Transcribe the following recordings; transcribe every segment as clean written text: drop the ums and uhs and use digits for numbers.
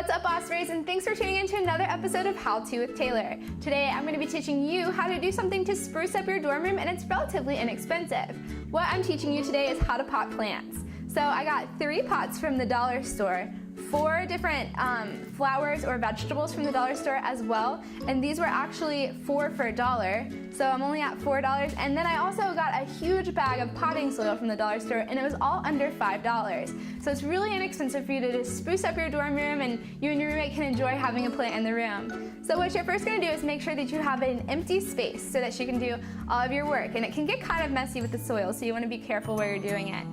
What's up, Boss Rays, and thanks for tuning in to another episode of How To with Taylor. Today I'm going to be teaching you how to do something to spruce up your dorm room, and it's relatively inexpensive. What I'm teaching you today is how to pot plants. So I got 3 pots from the dollar store, 4 different flowers or vegetables from the dollar store as well, and these were actually 4 for $1, so I'm only at $4. And then I also got a huge bag of potting soil from the dollar store, and it was all under $5. So it's really inexpensive for you to just spruce up your dorm room, and you and your roommate can enjoy having a plant in the room. So what you're first going to do is make sure that you have an empty space so that you can do all of your work, and it can get kind of messy with the soil, so you want to be careful where you're doing it.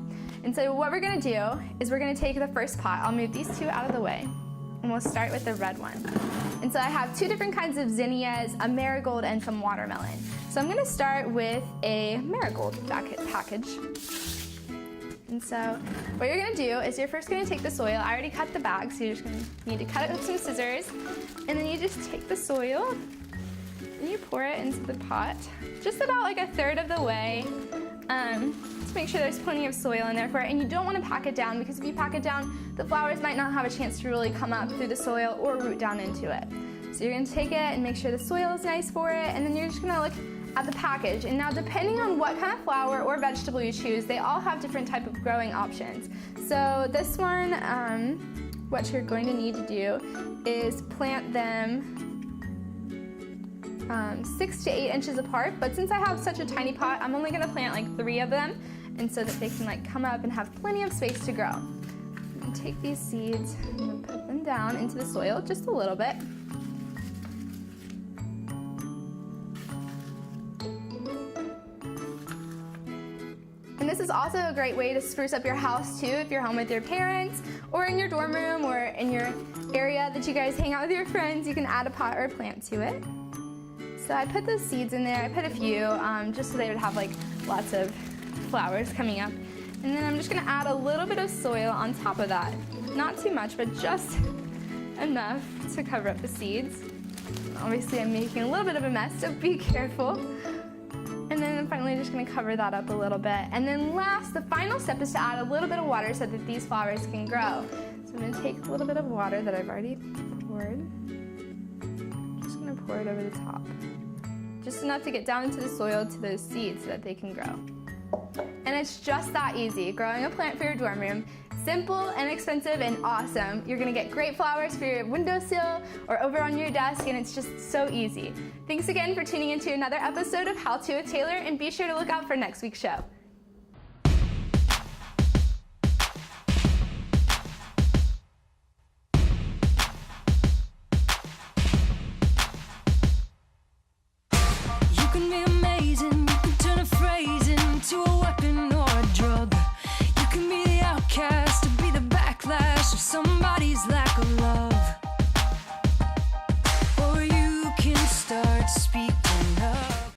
And so what we're going to do is we're going to take the first pot. I'll move these 2 out of the way, and we'll start with the red one. And so I have 2 different kinds of zinnias, a marigold, and some watermelon. So I'm going to start with a marigold package. And so what you're going to do is you're first going to take the soil. I already cut the bag, so you're just going to need to cut it with some scissors. And then you just take the soil and you pour it into the pot, just about like 1/3 of the way. Just make sure there's plenty of soil in there for it, and you don't want to pack it down, because if you pack it down, the flowers might not have a chance to really come up through the soil or root down into it. So you're going to take it and make sure the soil is nice for it, and then you're just going to look at the package. And now, depending on what kind of flower or vegetable you choose, they all have different type of growing options. So this one, what you're going to need to do is plant them 6 to 8 inches apart, but since I have such a tiny pot, I'm only going to plant like 3 of them, and so that they can like come up and have plenty of space to grow. And take these seeds and put them down into the soil just a little bit. And this is also a great way to spruce up your house too, if you're home with your parents, or in your dorm room, or in your area that you guys hang out with your friends. You can add a pot or a plant to it. So I put those seeds in there. I put a few just so they would have like lots of flowers coming up. And then I'm just going to add a little bit of soil on top of that. Not too much, but just enough to cover up the seeds. Obviously I'm making a little bit of a mess, so be careful. And then I'm finally just going to cover that up a little bit. And then last, the final step is to add a little bit of water so that these flowers can grow. So I'm going to take a little bit of water that I've already poured. Just going to pour it over the top. Just enough to get down into the soil to those seeds so that they can grow. And it's just that easy, growing a plant for your dorm room. Simple, inexpensive, and awesome. You're gonna get great flowers for your windowsill or over on your desk, and it's just so easy. Thanks again for tuning into another episode of How To with Taylor, and be sure to look out for next week's show. You can be amazing, you can turn a phrase into a weapon or a drug. You can be the outcast, to be the backlash of some